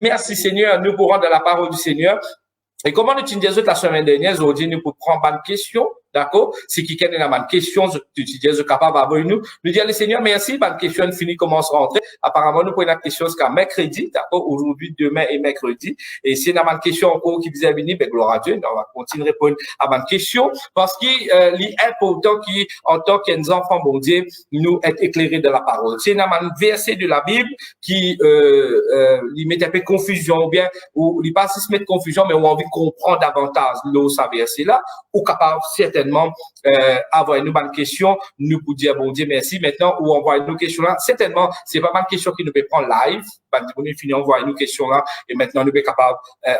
Merci Seigneur, nous pourrons dans la parole du Seigneur. Et comment nous utiliser la semaine dernière, aujourd'hui, nous pour prendre une question, d'accord? Si quelqu'un a une question, tu utilises capable avec nous. Nous dire le Seigneur, merci, bonne question fini commence à rentrer. Apparemment, nous prenons une question jusqu'à mercredi, d'accord? Aujourd'hui, demain et mercredi. Et si on a une question encore qui vient venir, ben, gloire à Dieu, on va continuer à répondre à une question parce qu'il est important qu'en tant qu'enfants, bon Dieu, nous être éclairés de la parole. Si on a un verset de la Bible qui, lui met un peu de confusion ou bien, ou il pas si se met de confusion, mais on a envie de comprendre davantage l'eau, ça verset là, ou capable certainement avoir une bonne question, nous pour dire bon Dieu merci maintenant, ou envoyer nos questions là. Certainement, c'est pas mal de questions qui nous peut prendre live, nous finir envoyer nos questions là, et maintenant nous sommes capables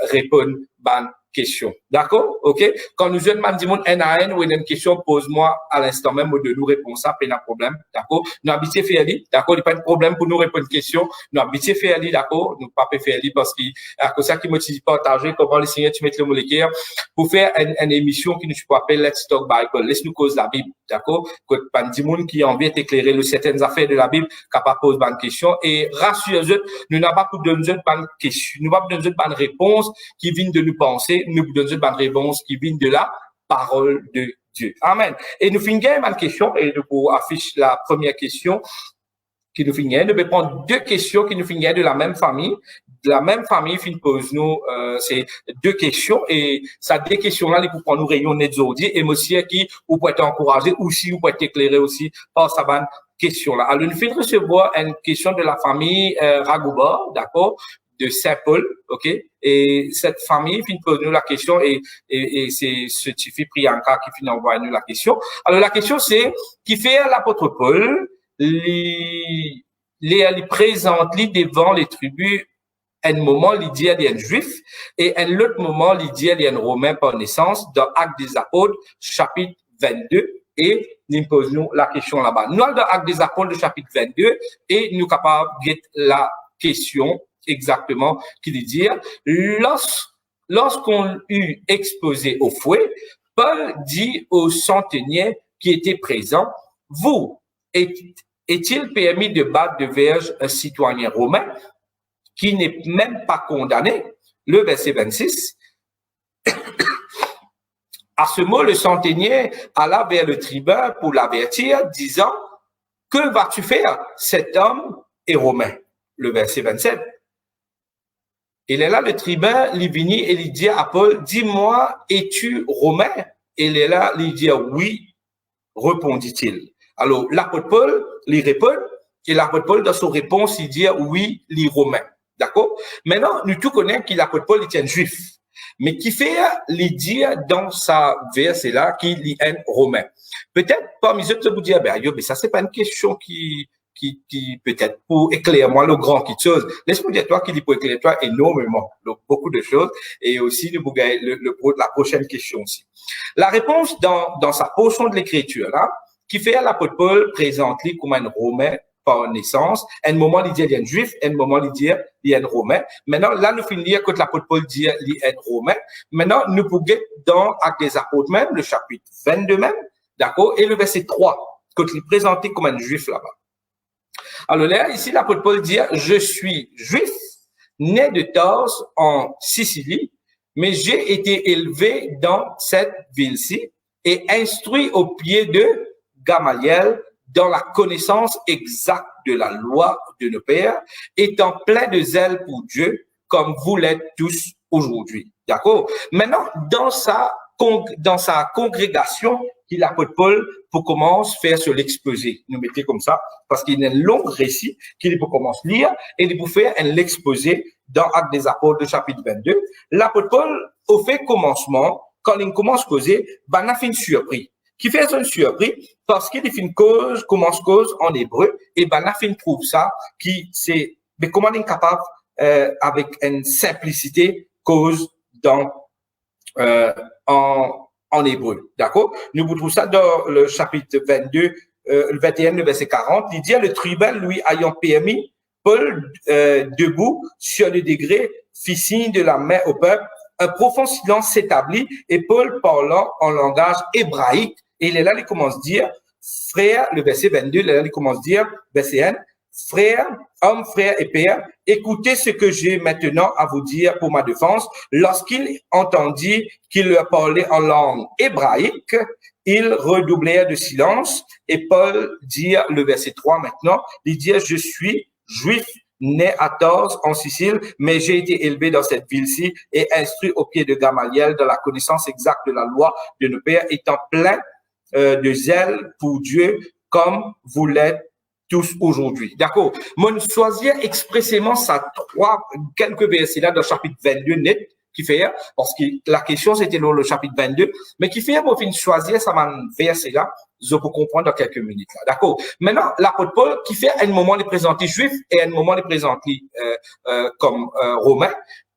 répondre bonne question. D'accord? OK? Quand nous jeunes man dimon N à N ou une question, pose-moi à l'instant même de nous répondre ça, pas de problème. D'accord? Nous habitués faire d'accord? Il n'y a pas de problème pour nous répondre une question. Nous habitués faire d'accord? Nous pas faire parce que, à cause ça qui motive partager comment le Seigneur tu mets le moléculaire pour faire une émission qui nous appelle Let's Talk Bible. Laisse-nous cause la Bible. D'accord? Quand pan dimon qui a envie d'éclairer le certaines affaires de la Bible, capable poser bonne question et rassurez-vous, nous n'avons pas pour donner bonne question. Nous n'avons pas donner bonne réponse qui viennent de nous penser. Nous donnons une bonne réponse qui vient de la parole de Dieu. Amen. Et nous finissons une question et nous affiche la première question qui nous finit. Nous allons prendre deux questions qui nous finissent de la même famille. De la même famille, fin pose nous, c'est deux questions et ça deux questions-là, ils pour nous rayonner aujourd'hui et monsieur qui, vous pouvez être encouragé aussi, vous pouvez être éclairé aussi par sa bonne question-là. Alors, nous finissons recevoir une question de la famille Ragouba, d'accord? De Saint-Paul, ok? Et cette famille finit poser nous la question et c'est ce Tifi Priyanka qui finit envoyer nous la question. Alors la question c'est qui fait l'apôtre Paul les présente devant les tribus un moment il dit il y a un juif et un autre moment il dit il y a un romain par naissance dans Actes des Apôtres chapitre 22 et nous posons la question là-bas. Nous dans Actes des Apôtres chapitre 22 et nous capables de la question exactement qui veut dire lorsqu'on eut exposé au fouet, Paul dit aux centeniers qui étaient présents, vous, est-il permis de battre de verge un citoyen romain qui n'est même pas condamné? Le verset 26. À ce mot, le centenier alla vers le tribun pour l'avertir, disant, que vas-tu faire? Cet homme est romain. Le verset 27. Il est là, le tribun, il vient et il dit à Paul, dis-moi, es-tu romain? Il est là, il dit, oui, répondit-il. Alors, l'apôtre Paul, il répond, et l'apôtre Paul, dans son réponse, il dit, oui, il est romain. D'accord? Maintenant, nous tous connaissons que l'apôtre Paul, il est un juif. Mais qui fait, il dit dans sa verset là, qu'il est un romain. Peut-être, parmi eux, vous dire, ben, yo, mais ça, c'est pas une question qui peut-être pour éclairer moi le grand qui chose. Laisse-moi dire toi qu'il peut éclairer toi énormément, donc beaucoup de choses. Et aussi, nous la prochaine question aussi. La réponse dans sa portion de l'écriture, là, qui fait à l'apôtre Paul présente lui comme un romain par naissance. À un moment, il dit il y a un juif, à un moment, il dit il y a un romain. Maintenant, là, nous finissons quand l'apôtre Paul dit il y a un romain. Maintenant, nous pouvons dans Actes des Apôtres même, le chapitre 22 même, d'accord, et le verset 3, quand il est présenté comme un juif là-bas. Alors là, ici, l'apôtre Paul dit, je suis juif, né de Tarse en Sicile, mais j'ai été élevé dans cette ville-ci et instruit au pied de Gamaliel dans la connaissance exacte de la loi de nos pères, étant plein de zèle pour Dieu, comme vous l'êtes tous aujourd'hui. D'accord? Maintenant, dans sa congrégation, qu'il l'apôtre Paul pour commencer à faire sur l'exposé. Nous mettez comme ça, parce qu'il y a un long récit qu'il peut commencer à lire et il peut faire un exposé dans Actes des Apôtres, chapitre 22. L'apôtre Paul, au fait commencement, quand il commence à causer, ben, il a fait une surprise. Qui fait une surprise parce qu'il fait une cause, commence cause en hébreu, et ben, il a fait une prouve ça, qui c'est, mais comment il est capable, avec une simplicité, cause dans, en hébreu, d'accord? Nous vous trouvons ça dans le chapitre 22, le 21, le verset 40. Il dit, le tribun, lui, ayant permis, Paul, debout, sur le degré, fit signe de la main au peuple. Un profond silence s'établit et Paul parlant en langage hébraïque, et il est là, il commence à dire, frère, le verset 22, il est là, il commence à dire, verset 1, hommes, frères et pères, écoutez ce que j'ai maintenant à vous dire pour ma défense. Lorsqu'ils entendirent qu'il leur parlait en langue hébraïque, ils redoublèrent de silence. Et Paul dit, le verset 3 maintenant, il dit, je suis juif, né à Tars en Sicile, mais j'ai été élevé dans cette ville-ci et instruit au pied de Gamaliel dans la connaissance exacte de la loi de nos pères, étant plein de zèle pour Dieu comme vous l'êtes tous aujourd'hui. D'accord. Mon choisir expressément quelques versets là dans le chapitre 22 net, qui fait, parce que la question c'était dans le chapitre 22, mais qui fait, pour choisir ça verset là, je peux comprendre dans quelques minutes là. D'accord. Maintenant, l'apôtre Paul, qui fait à un moment les présenter juifs et à un moment les présenter, comme, romains.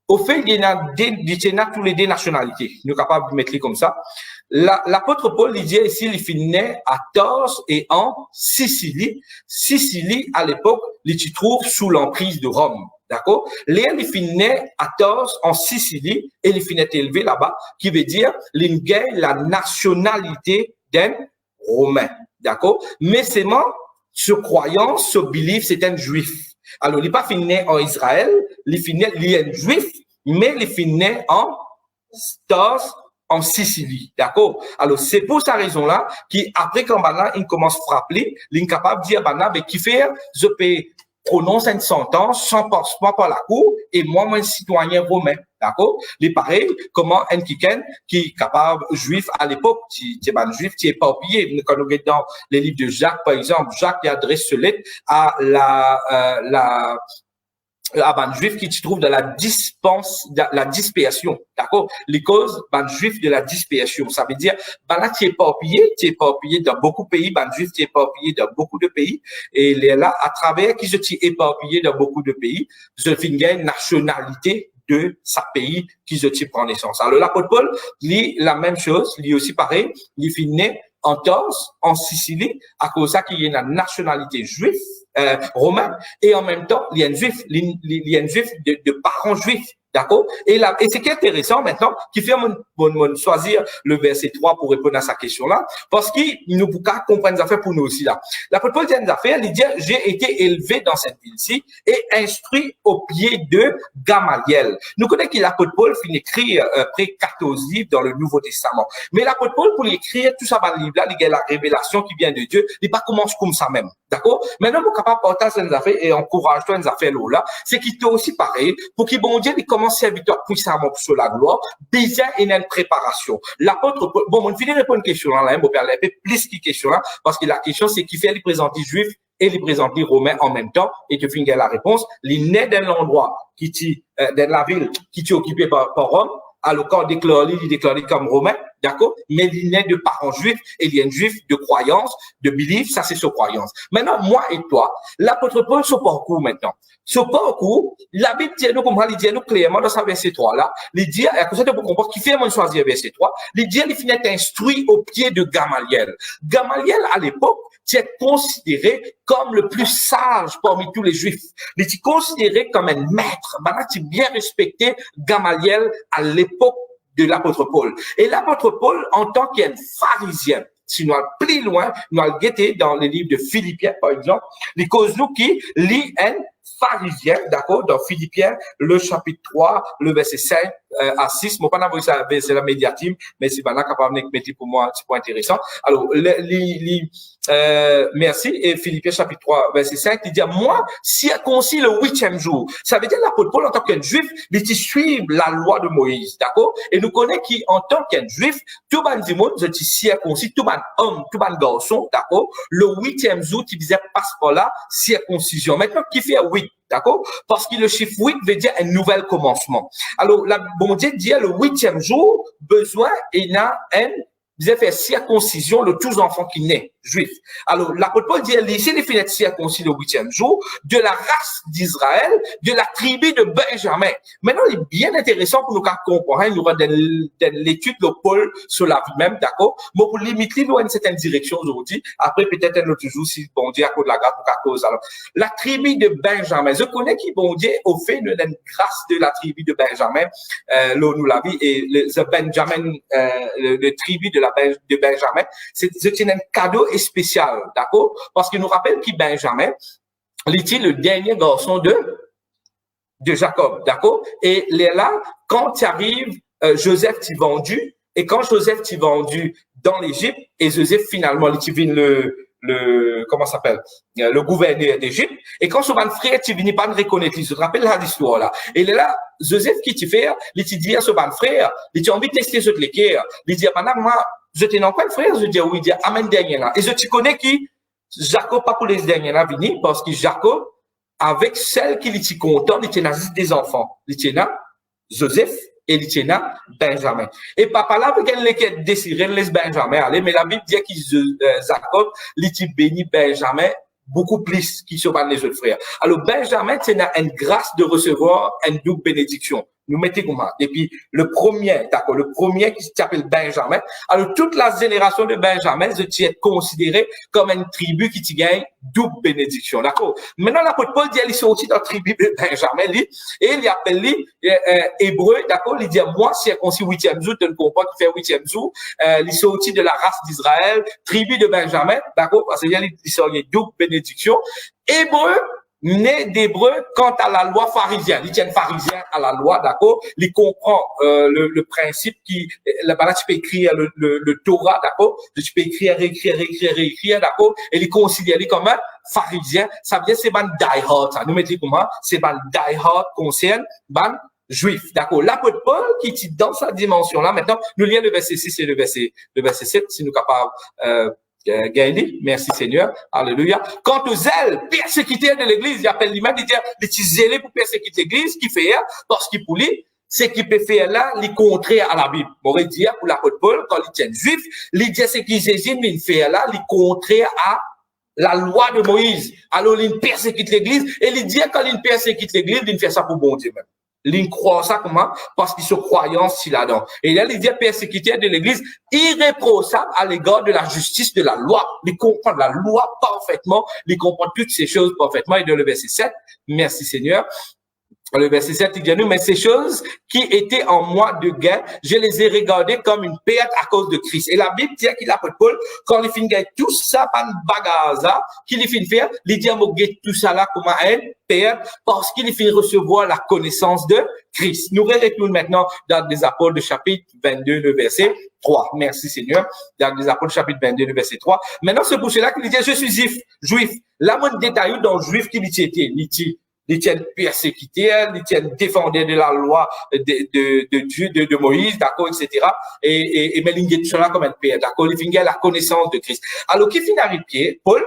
Au fait, il y a tous les deux nationalités. Nous sommes capables de mettre comme ça. L'apôtre Paul, il dit ici, il finit à Tars et en Sicile. Sicile, à l'époque, il se trouve sous l'emprise de Rome. D'accord? Léa, il finit à Tars en Sicile et il finit élevé là-bas, qui veut dire, il gagne la nationalité d'un Romain. D'accord? Mais c'est ce croyant, ce belief, c'est un juif. Alors, il n'est pas fini en Israël, il est un juif, mais il finit en Tars, en Sicile, d'accord? Alors, c'est pour sa raison-là qu'après, quand il commence à frapper, il est capable de dire, mais qui fait, je peux prononcer une sentence sans passeport par la cour, et moi, un citoyen romain, d'accord? Il pareil, comment un quelqu'un qui est capable, juif à l'époque, qui est pas juif, qui est pas oublié. Quand nous regardons dans les livres de Jacques, par exemple, Jacques qui adresse ce lettre à ban juif qui se trouve dans la dispersion, d'accord? Les causes ban juif de la dispersion, ça veut dire là tu es éparpillé dans beaucoup de pays, ban juif tu es éparpillé dans beaucoup de pays, et il est là à travers qui je t'ai éparpillé dans beaucoup de pays, je finis une nationalité de sa pays qui je t'ai prend naissance. Alors l'apôtre Paul lit la même chose, lit aussi pareil, il finit en Tars, en Sicile, à cause de ça qu'il y a une nationalité juive, romain, et en même temps, il y a un juif, de parents juifs, d'accord? Et c'est qui est intéressant maintenant, qui fait choisir le verset 3 pour répondre à sa question-là, parce qu'il nous comprendre des affaires pour nous aussi là. L'apôtre Paul dit des affaires, il dit, j'ai été élevé dans cette ville-ci et instruit au pied de Gamaliel. Nous connaissons que l'apôtre Paul finit d'écrire près 14 livres dans le Nouveau Testament. Mais l'apôtre Paul, pour écrire tout ça dans le livre-là, il y a la révélation qui vient de Dieu, il pas commence comme ça même. D'accord? Maintenant, vous capable de partager ces affaires et encourager ces affaires là, c'est qu'il est aussi pareil, pour qu'il bon Dieu, il commence à servir puissamment sur la gloire, déjà, il y a une préparation. L'apôtre, bon, on finit de répondre une question là, on peut aller plus qu'une question là, parce que la question, c'est qui fait les présenter juifs et les présenter romains en même temps, et tu finis la réponse, il naît dans l'endroit dans la ville qui est occupée par Rome, alors quand il déclare comme romain, d'accord? Mais il naît de parents juifs, et il y a un juif de croyance, de belief, ça c'est sa croyance. Maintenant, moi et toi, l'apôtre Paul, ce parcours maintenant. Ce parcours, la Bible dit nous, comme il dit nous clairement dans sa verset 3 là, il dit, à cause de comprendre qui fait mon choisir verset 3, il dit, il finit instruit au pied de Gamaliel. Gamaliel, à l'époque, est considéré comme le plus sage parmi tous les juifs. Il est considéré comme un maître. Maintenant, tu bien respecté Gamaliel à l'époque de l'apôtre Paul. Et l'apôtre Paul, en tant qu'un pharisien, si nous allons plus loin, nous allons guetter dans les livres de Philippiens, par exemple, les causes nous qui lit un pharisien, d'accord, dans Philippiens, le chapitre 3, le verset 5 à 6. Moi, pas n'avoir ça, c'est la médiatime, mais c'est pas là capable de mettre pour moi un petit point intéressant. Alors, merci. Et Philippiens chapitre 3, verset 5, il dit, moi, circoncis le 8e jour. Ça veut dire l'apôtre Paul, en tant qu'un juif, il suit la loi de Moïse, d'accord? Et nous connaissons qu'en tant qu'un juif, tout ban du monde, je dis circoncis, tout ban homme, tout ban garçon, d'accord? Le 8e jour, qui disait passe par là, circoncision. Maintenant, qui fait 8? D'accord? Parce que le chiffre 8 veut dire un nouvel commencement. Alors, bon Dieu dit le 8e jour, besoin, il y a disait faire circoncision de tous enfants qui naissent, juifs. Alors, l'apôtre Paul dit, ici, il finit de circoncis le 8e jour, de la race d'Israël, de la tribu de Benjamin. Maintenant, il est bien intéressant pour nous comprendre, nous rendre l'étude de Paul sur la vie même, d'accord? Mais pour limiter, nous, une certaine direction aujourd'hui. Après, peut-être un autre jour, si bon Dieu, à cause de la grâce ou à cause. Alors, la tribu de Benjamin. Je connais qui, bon Dieu, au fait de la grâce de la tribu de Benjamin, nous la vie, et le Benjamin, le tribu de Benjamin, c'est un cadeau spécial, d'accord? Parce que nous rappelle que Benjamin, il était le dernier garçon de Jacob, d'accord? Et là, quand tu arrives, Joseph t'y vendu, et quand Joseph t'y vendu dans l'Égypte, et Joseph finalement, il t'y vient comment ça s'appelle, le gouverneur d'Égypte, et quand son frère, tu viens pas de reconnaître, il se rappelle l'histoire là. Et là, Joseph qui t'y fait, il t'y dit à son frère, il t'y envie de tester ce l'équerre, il dit, madame, moi, je t'ai non pas le frère, je dis, oui, il dit, amen dernier là. Et je te connais qui, Jacob, pas pour les derniers là, venir, parce que Jacob, avec celle qui était content, il était juste des enfants. Il était Joseph et il était Benjamin. Et papa là, avec elle qui désiré laisse Benjamin aller, mais la Bible dit que Jacob, il était béni Benjamin beaucoup plus qu'il sur les autres frères. Alors Benjamin, c'est une grâce de recevoir une double bénédiction. Nous mettez comment? Et puis, le premier, d'accord, le premier qui s'appelle Benjamin. Alors, toute la génération de Benjamin, je est considéré comme une tribu qui te gagne double bénédiction, d'accord? Maintenant, l'apôtre Paul dit, il est sorti dans la tribu de Benjamin, et il appelle hébreu, d'accord? Il dit, moi, si on dit 8e jour, tu ne comprends pas qu'il fait 8e jour, il est sorti de la race d'Israël, tribu de Benjamin, d'accord? Parce qu'il y a double bénédiction. Hébreu, né d'hébreu quant à la loi pharisienne. Il tient pharisien à la loi, d'accord? Il comprend le principe qui, là-bas, tu peux écrire le Torah, d'accord? Tu peux écrire, réécrire, d'accord? Et il considère comme un pharisien. Ça veut dire c'est ban die hard, ça. Nous mettons comment? C'est ban die hard concerne ban juif, d'accord? L'apôtre Paul qui est dans sa dimension-là. Maintenant, nous lisons le verset 6 et le verset 7, si nous sommes capables, Gaëli, merci Seigneur, alléluia. Quant aux zèles persécuteurs de l'église, il appelle lui-même, il dit, les petits zélés pour persécuter l'église, qui fait, parce qu'il pour lui, c'est qu'il peut faire là, les contraires à la Bible. On va dire, pour l'apôtre Paul, quand il tient juif, il dit, c'est qu'il fait là, les contraires à la loi de Moïse. Alors, il persécute l'église, et il dit, quand il persécute l'église, il fait ça pour bon Dieu même. L'in croit ça comment? Parce qu'ils sont croyants si là-dedans. Et là, il dit persécuteur de l'église, irréprochable à l'égard de la justice de la loi. Il comprend la loi parfaitement, il comprend toutes ces choses parfaitement. Et dans le verset 7, merci Seigneur. Le verset 7, il dit nous, mais ces choses qui étaient en moi de gain, je les ai regardées comme une perte à cause de Christ. Et la Bible dit qu'il a pas Paul, quand il finit tout ça, pas de bagaza, qu'il finit faire, il dit tout ça là comme une perte, parce qu'il finit recevoir la connaissance de Christ. Nous retournons maintenant dans les apôtres de chapitre 22, le verset 3. Merci Seigneur. Dans les apôtres chapitre 22, le verset 3. Maintenant, c'est pour cela qu'il dit, je suis juif. Là, mon détail dans juif qu'il était, ils tiennent persécutés, ils tiennent défendeurs de la loi de Dieu, de Moïse, d'accord, etc. Et mais ils sont là comme un père, d'accord, ils viennent la connaissance de Christ. Alors, qui finit avec pied, Paul,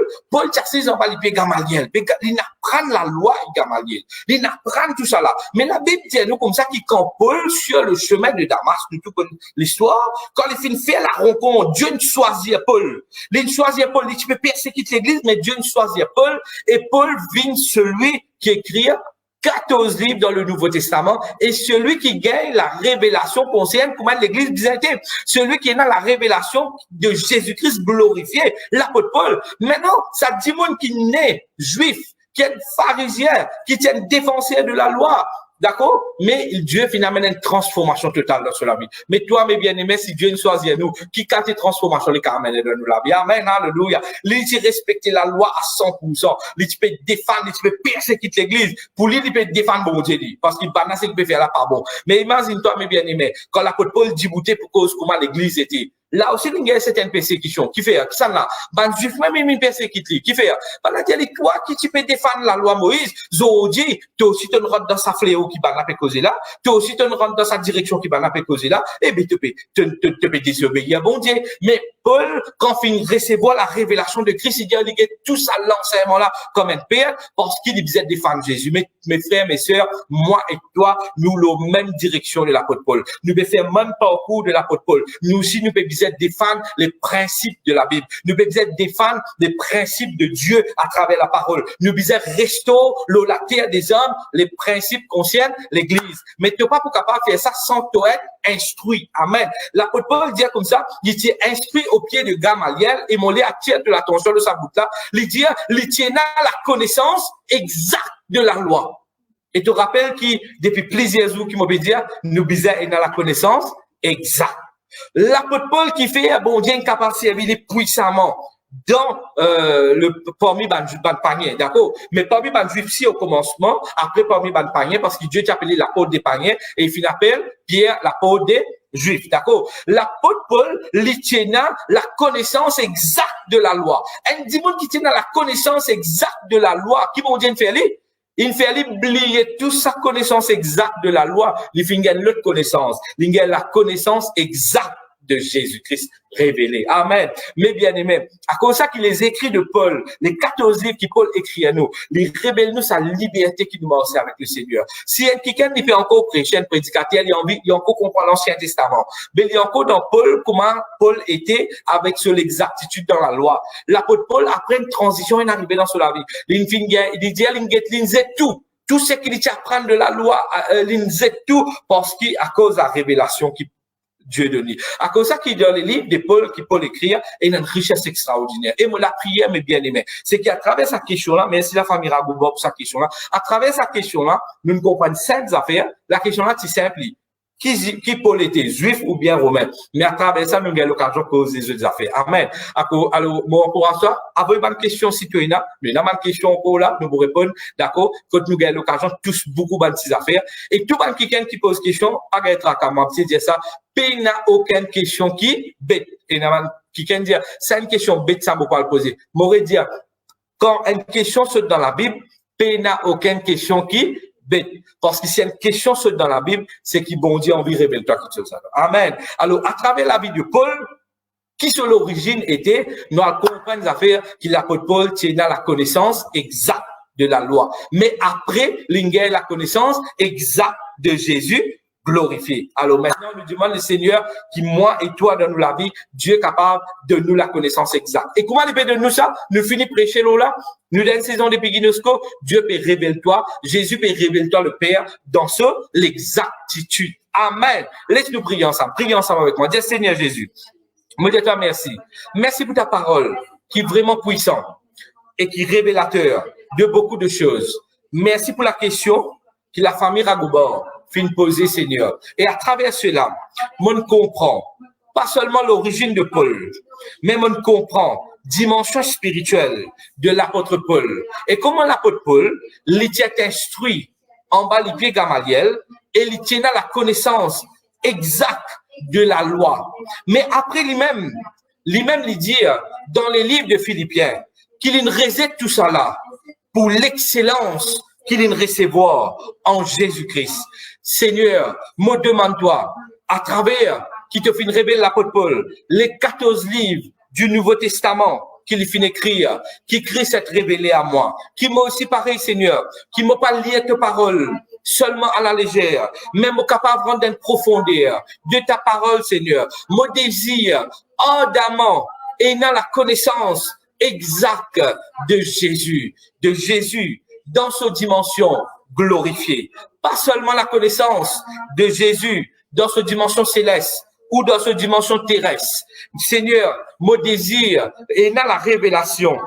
ils ont pas les pieds Gamaliel, ils apprennent la loi Gamaliel, ils apprennent tout ça là. Mais la Bible dit nous comme ça, qui quand Paul sur le chemin de Damas, nous tout connaissons l'histoire, quand il finit faire la rencontre, Dieu ne choisit Paul. Il choisit Paul, il peut persécuter l'église, mais Dieu ne choisit Paul, et Paul vient celui qui écrit 14 livres dans le Nouveau Testament et celui qui gagne la révélation concerne comment l'église byzantine, celui qui est dans la révélation de Jésus-Christ glorifié, l'apôtre Paul. Maintenant, ça dit monde qui naît juif, qui est pharisien, qui tient défenseur de la loi. D'accord? Mais Dieu finalement une transformation totale dans la vie. Mais toi, mes bien-aimés, si Dieu nous choisit nous, qui quand tes transformations, les carmènes de nous la vie. Amen, alléluia. Lui, il respecter la loi à 100%. Lui, tu peux défendre, tu peux persécuter l'église. Pour lui, il peut défendre bon Dieu, parce qu'il balance ce qu'il peut faire là, pas bon. Mais imagine-toi, mes bien-aimés, quand l'apôtre Paul dit bouter pour cause comment l'église était. Là aussi, il y a certaines persécutions. Qui fait, ça là? Ben, juif, même, il persécute, qui fait, ben, là, il dit, toi, qui tu peux défendre la loi Moïse, Zodi, toi aussi, tu rentres dans sa fléau qui va la causer là, toi aussi, tu rentres dans sa direction qui va la causer là, et bien, tu peux désobéir à bon Dieu. Mais Paul, quand il recevoir la révélation de Christ, il dit, il y a tout ça, l'enseignement là, comme un père, parce qu'il disait défendre Jésus. Mais, mes frères, mes sœurs, moi et toi, nous, la même direction de l'apôtre Paul. Nous devons faire le même parcours de l'apôtre Paul. Nous aussi, nous devons défendre les principes de la Bible. Nous devons défendre les principes de Dieu à travers la parole. Nous devons restaurer la terre des hommes, les principes concernent l'église. Mais tu n'es pas capable de faire ça sans être instruit. Amen. L'apôtre Paul dit comme ça, il était instruit au pied de Gamaliel et mon attire de l'attention de sa boucle là. Il dit, il tient la connaissance exacte de la loi. Et tu te rappelles que depuis plusieurs jours qui m'ont dit, nous bisons dans la connaissance exacte. L'apôtre Paul qui fait, bon Dieu, capable de servir puissamment dans parmi ban panier, d'accord? Mais parmi ban juif si au commencement, après parmi ban panier, parce que Dieu t'a appelé l'apôtre des paniers, et il finit appelle Pierre l'apôtre des juifs, d'accord? L'apôtre Paul, il tient la connaissance exacte de la loi. Un dimanche qui tient la connaissance exacte de la loi, qui vont dire faire lui? Il fait oublier toute sa connaissance exacte de la loi. Il fait une autre connaissance. Il a la connaissance exacte de Jésus-Christ révélé. Amen. Mais bien aimé, à cause de ça qu'il les écrits de Paul, les 14 livres que Paul écrit à nous, il révèle nous sa liberté qui nous marche avec le Seigneur. Si quelqu'un ne peut encore prêcher un prédicateur, il a encore comprendre l'Ancien Testament. Mais il y a encore dans Paul, comment Paul était avec sur l'exactitude dans la loi. L'apôtre Paul, après une transition, il est arrivé dans la vie. Il dit, tout ce qu'il dit apprendre de la loi, il tout parce qu'à cause de la révélation qui Dieu donné. À cause de ça qu'il dans les livres de Paul, qui Paul écrit, il y a une richesse extraordinaire. Et moi, la prière, mes bien-aimés, c'est qu'à travers cette question-là, merci la famille Ragouba pour cette question-là, à travers cette question-là, nous comprenons cinq affaires. La question-là, c'est simple. Qui Paul était juif ou bien romain. Mais à travers ça, nous avons l'occasion de causer les autres affaires. Amen. Alors, moi, pour ça, après une question citoyenne, mais il y a une question encore là, nous vous répondre, d'accord, quand nous avons l'occasion de tous beaucoup de ces affaires. Et tout le quelqu'un qui pose question, pas être à comment, c'est dire ça, il n'y a aucune question qui bête. Et quelqu'un dit, c'est une question bête, ça ne peut pas le poser. M'aurait dit, quand une question saute dans la Bible, il n'y a aucune question qui bête. Parce que si une question saute dans la Bible, c'est qu'il bon Dieu envie révèle-toi quelque chose. Amen. Alors, à travers la vie de Paul, qui sur l'origine était, nous allons comprendre les affaires qu'il l'apôtre Paul tient la connaissance exacte de la loi. Mais après, il a la connaissance exacte de Jésus glorifié. Alors maintenant, nous demandons le Seigneur qui, moi et toi, donne nous la vie. Dieu est capable de nous la connaissance exacte. Et comment il peut donner nous ça? Nous finissons prêcher là. Nous dans une saison de Piginosco, Dieu peut révéler toi, Jésus peut révéler toi le Père dans ce, l'exactitude. Amen. Laisse-nous prier ensemble. Priez ensemble avec moi. Dis Seigneur Jésus. Moi, dis toi merci. Merci pour ta parole qui est vraiment puissante et qui est révélateur de beaucoup de choses. Merci pour la question que la famille Ragouba fin poser, Seigneur. Et à travers cela, on comprend pas seulement l'origine de Paul, mais on comprend dimension spirituelle de l'apôtre Paul. Et comment l'apôtre Paul, il était instruit en bas les pieds Gamaliel et il tient la connaissance exacte de la loi. Mais après lui-même, il dit dans les livres de Philippiens qu'il réside tout ça là pour l'excellence qu'il recevoir en Jésus-Christ. Seigneur, me demande-toi, à travers qui te fait révéler l'apôtre Paul, les 14 livres du Nouveau Testament qu'il finit écrire, qui crée cette révélée à moi, qui m'a aussi pareil, Seigneur, qui m'a pas lié tes paroles seulement à la légère, mais m'a capable de rendre une profondeur de ta parole, Seigneur, mon désir ardemment et dans la connaissance exacte de Jésus dans sa dimension glorifiée. Pas seulement la connaissance de Jésus dans sa dimension céleste ou dans sa dimension terrestre. Seigneur, mon désir est dans la révélation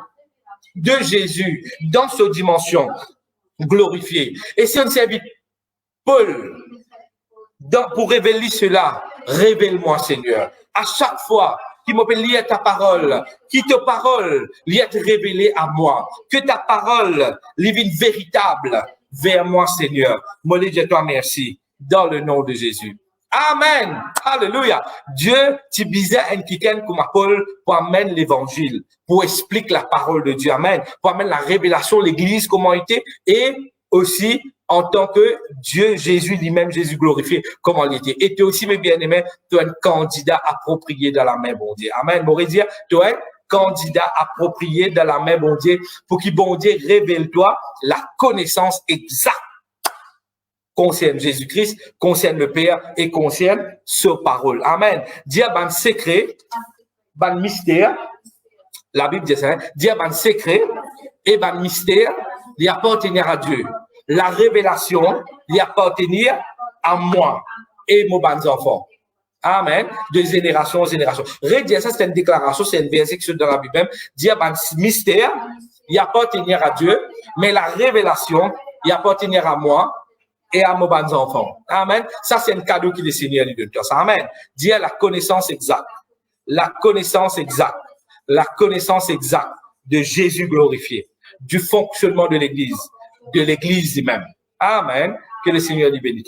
de Jésus dans sa dimension glorifiée. Et si on s'invite Paul pour révéler cela, révèle-moi, Seigneur. À chaque fois qui m'appelle lié à ta parole, qui ta parole liée révélée à moi, que ta parole livine véritable vers moi, Seigneur. Moi, je te remercie dans le nom de Jésus. Amen. Alléluia. Dieu, tu bisais un quelqu'un comme Paul pour amener l'évangile, pour expliquer la parole de Dieu. Amen. Pour amener la révélation, l'église, comment était, et aussi en tant que Dieu, Jésus lui-même, Jésus glorifié, comment il était. Et toi aussi, mes bien-aimés, tu es un candidat approprié dans la main, bon Dieu. Amen. M'aurait dit, tu es un candidat approprié dans la main, bon Dieu, pour qu'il, bon Dieu, révèle-toi la connaissance exacte concerne Jésus-Christ, concerne le Père et concerne sa parole. Amen. Dire ban secret, ban mystère, la Bible dit ça, dire ban secret et ban mystère, il appartenir à Dieu. La révélation, il appartenir à moi et mon bons enfants. Amen. De génération en génération. Redire ça, c'est une déclaration, c'est une verset dans la Bible même. Dire ban mystère, il appartenir à Dieu, mais la révélation, il appartenir à moi et à mes bons enfants. Amen. Ça, c'est un cadeau que le Seigneur lui donne. Amen. Dire la connaissance exacte. La connaissance exacte. la connaissance exacte de Jésus glorifié, du fonctionnement de l'Église même. Amen. Que le Seigneur lui bénisse.